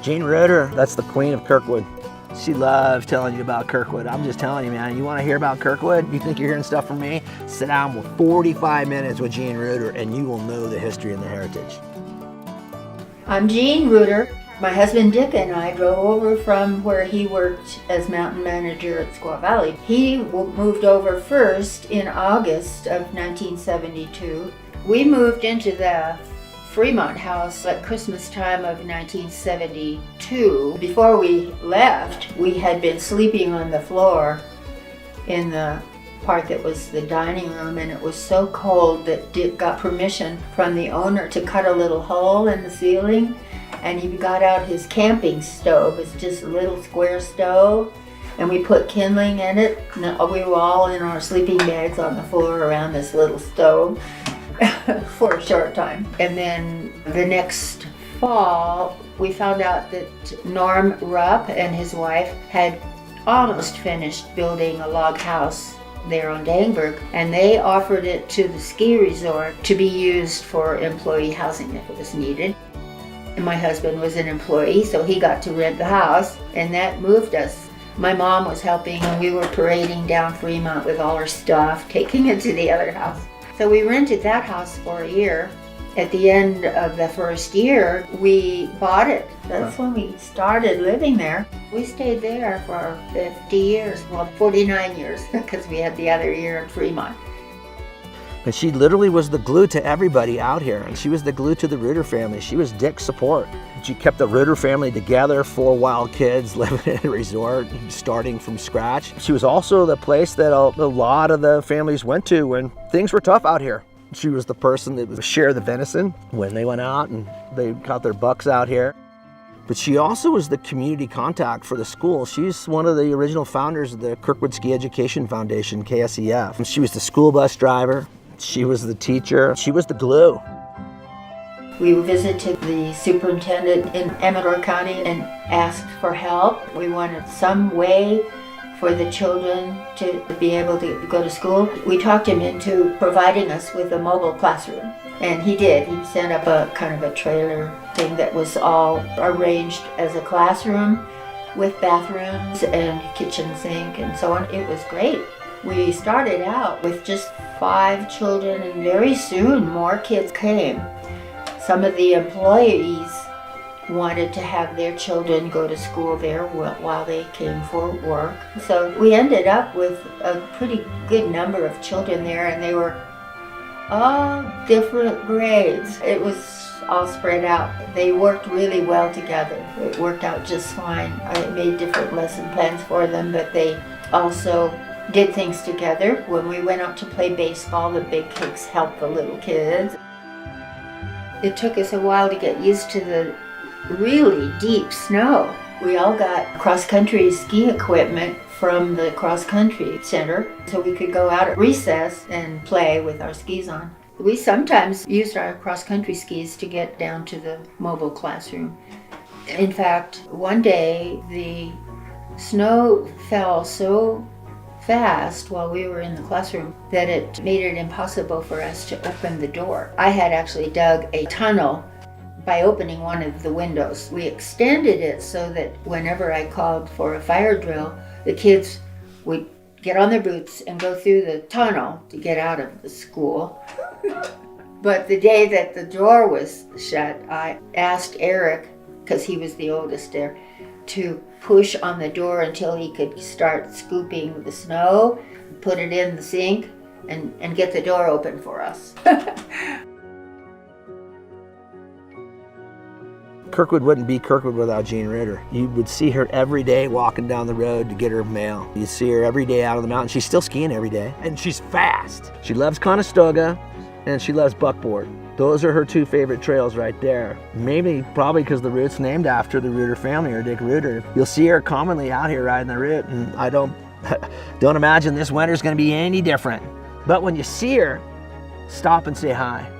Jeanne Reuter, that's the queen of Kirkwood. She loves telling you about Kirkwood. I'm just telling you, man, you want to hear about Kirkwood? You think you're hearing stuff from me? Sit down with 45 minutes with Jeanne Reuter and you will know the history and the heritage. I'm Jeanne Reuter. My husband Dick and I drove over from where he worked as mountain manager at Squaw Valley. He moved over first in August of 1972. We moved into the Fremont house at Christmas time of 1972. Before we left, we had been sleeping on the floor in the part that was the dining room, and it was so cold that Dick got permission from the owner to cut a little hole in the ceiling, and he got out his camping stove. It's just a little square stove, and we put kindling in it. We were all in our sleeping bags on the floor around this little stove for a short time. And then the next fall, we found out that Norm Rupp and his wife had almost finished building a log house there on Dangberg, and they offered it to the ski resort to be used for employee housing if it was needed. And my husband was an employee, so he got to rent the house, and that moved us. My mom was helping, and we were parading down Fremont with all our stuff, taking it to the other house. So we rented that house for a year. At the end of the first year, we bought it. That's when we started living there. We stayed there for 50 years, well, 49 years, because we had the other year in Fremont. And she literally was the glue to everybody out here, and she was the glue to the Reuter family. She was Dick's support. She kept the Reuter family together, 4 wild kids living in a resort, starting from scratch. She was also the place that a lot of the families went to when things were tough out here. She was the person that would share the venison when they went out and they caught their bucks out here. But she also was the community contact for the school. She's one of the original founders of the Kirkwood Ski Education Foundation, KSEF. She was the school bus driver. She was the teacher. She was the glue. We visited the superintendent in Amador County and asked for help. We wanted some way for the children to be able to go to school. We talked him into providing us with a mobile classroom, and he did. He set up a kind of a trailer thing that was all arranged as a classroom with bathrooms and kitchen sink and so on. It was great. We started out with just 5 children, and very soon more kids came. Some of the employees wanted to have their children go to school there while they came for work. So we ended up with a pretty good number of children there, and they were all different grades. It was all spread out. They worked really well together. It worked out just fine. I made different lesson plans for them, but they also did things together. When we went out to play baseball, the big kids helped the little kids. It took us a while to get used to the really deep snow. We all got cross-country ski equipment from the cross-country center, so we could go out at recess and play with our skis on. We sometimes used our cross-country skis to get down to the mobile classroom. In fact, one day the snow fell so fast while we were in the classroom that it made it impossible for us to open the door. I had actually dug a tunnel by opening one of the windows. We extended it so that whenever I called for a fire drill, the kids would get on their boots and go through the tunnel to get out of the school. But the day that the door was shut, I asked Eric, because he was the oldest there, to push on the door until he could start scooping the snow, put it in the sink, and get the door open for us. Kirkwood wouldn't be Kirkwood without Jeanne Reuter. You would see her every day walking down the road to get her mail. You'd see her every day out on the mountain. She's still skiing every day, and she's fast. She loves Conestoga, and she loves buckboard. Those are her 2 favorite trails right there. Probably because the route's named after the Reuter family, or Dick Reuter. You'll see her commonly out here riding the route, and I don't imagine this winter's gonna be any different. But when you see her, stop and say hi.